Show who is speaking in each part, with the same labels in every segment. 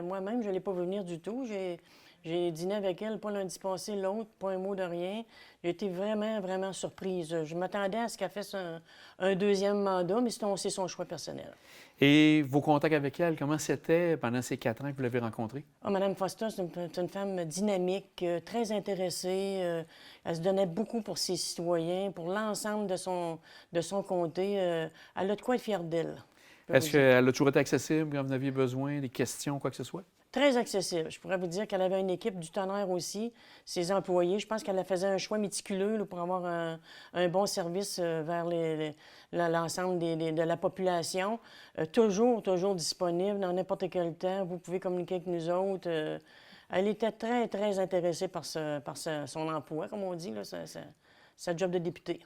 Speaker 1: Moi-même, je ne l'ai pas vu venir du tout. J'ai dîné avec elle, pas lundi passé, l'autre, pas un mot de rien. J'ai été vraiment, vraiment surprise. Je m'attendais à ce qu'elle fasse un deuxième mandat, mais c'est son choix personnel.
Speaker 2: Et vos contacts avec elle, comment c'était pendant ces 4 ans que vous l'avez rencontrée?
Speaker 1: Ah, Madame Foster, c'est une femme dynamique, très intéressée. Elle se donnait beaucoup pour ses citoyens, pour l'ensemble de son comté. Elle a de quoi être fière d'elle, je peux vous
Speaker 2: Est-ce
Speaker 1: dire.
Speaker 2: qu'elle a toujours été accessible quand vous en aviez besoin, des questions, quoi que ce soit?
Speaker 1: Très accessible. Je pourrais vous dire qu'elle avait une équipe du tonnerre aussi, ses employés. Je pense qu'elle faisait un choix méticuleux là, pour avoir un bon service vers l'ensemble de la population. Toujours disponible dans n'importe quel temps. Vous pouvez communiquer avec nous autres. Elle était très, très intéressée par son emploi, comme on dit, là, sa job de député.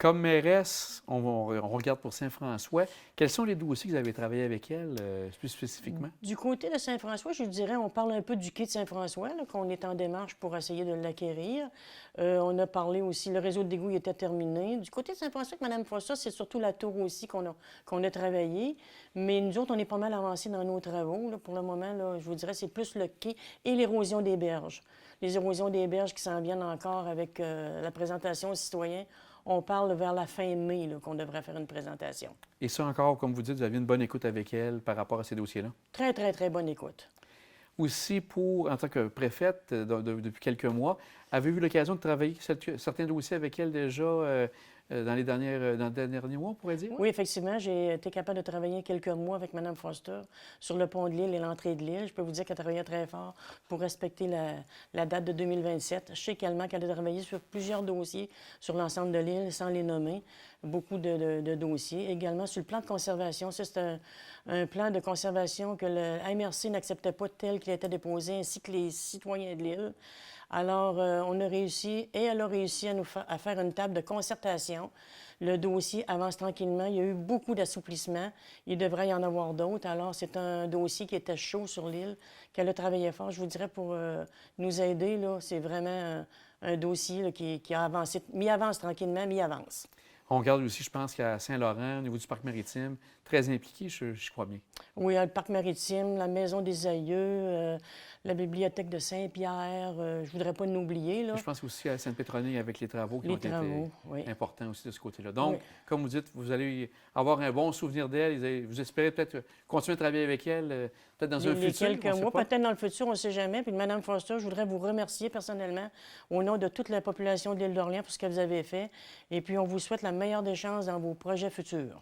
Speaker 2: Comme mairesse, on regarde pour Saint-François. Quels sont les dossiers que vous avez travaillé avec elle, plus spécifiquement?
Speaker 1: Du côté de Saint-François, je dirais, on parle un peu du quai de Saint-François, là, qu'on est en démarche pour essayer de l'acquérir. On a parlé aussi, le réseau d'égout était terminé. Du côté de Saint-François, avec Mme Fossa, c'est surtout la tour aussi qu'on a travaillé. Mais nous autres, on est pas mal avancés dans nos travaux. Là. Pour le moment, là, je vous dirais, c'est plus le quai et l'érosion des berges. Les érosions des berges qui s'en viennent encore avec la présentation aux citoyens. On parle vers la fin mai là, qu'on devrait faire une présentation.
Speaker 2: Et ça encore, comme vous dites, vous aviez une bonne écoute avec elle par rapport à ces dossiers-là?
Speaker 1: Très, très, très bonne écoute.
Speaker 2: Aussi, en tant que préfète, depuis quelques mois, avez-vous eu l'occasion de travailler certains dossiers avec elle déjà dans les derniers mois, on pourrait dire?
Speaker 1: Oui, effectivement, j'ai été capable de travailler quelques mois avec Mme Foster sur le pont de l'île et l'entrée de l'île. Je peux vous dire qu'elle travaillait très fort pour respecter la date de 2027. Je sais également qu'elle a travaillé sur plusieurs dossiers sur l'ensemble de l'île, sans les nommer. Beaucoup de dossiers. Également sur le plan de conservation. Ça, c'est un plan de conservation que le MRC n'acceptait pas tel qu'il était déposé, ainsi que les citoyens de l'île. Alors, on a réussi, et elle a réussi à faire une table de concertation. Le dossier avance tranquillement. Il y a eu beaucoup d'assouplissement. Il devrait y en avoir d'autres. Alors, c'est un dossier qui était chaud sur l'île, qu'elle a travaillé fort. Je vous dirais, pour nous aider, là, c'est vraiment un dossier là, qui a avancé, mi-avance tranquillement, mi-avance.
Speaker 2: On regarde aussi, je pense, qu'à Saint-Laurent, au niveau du parc maritime, très impliqué, je crois bien.
Speaker 1: Oui, le parc maritime, la maison des aïeux, la bibliothèque de Saint-Pierre. Je ne voudrais pas l'oublier, là.
Speaker 2: Je pense aussi à Sainte-Pétronille avec les travaux qui ont
Speaker 1: Les
Speaker 2: été
Speaker 1: travaux, oui.
Speaker 2: importants aussi de ce côté-là.
Speaker 1: Oui.
Speaker 2: Donc, comme vous dites, vous allez avoir un bon souvenir d'elle. Vous espérez peut-être continuer à travailler avec elle, peut-être dans un
Speaker 1: Les
Speaker 2: futur,
Speaker 1: quelques
Speaker 2: on ne sait
Speaker 1: mois,
Speaker 2: pas.
Speaker 1: peut-être dans le futur, on ne sait jamais. Puis, Mme Foster, je voudrais vous remercier personnellement au nom de toute la population de l'île d'Orléans pour ce que vous avez fait. Et puis, on vous souhaite la meilleure des chances dans vos projets futurs.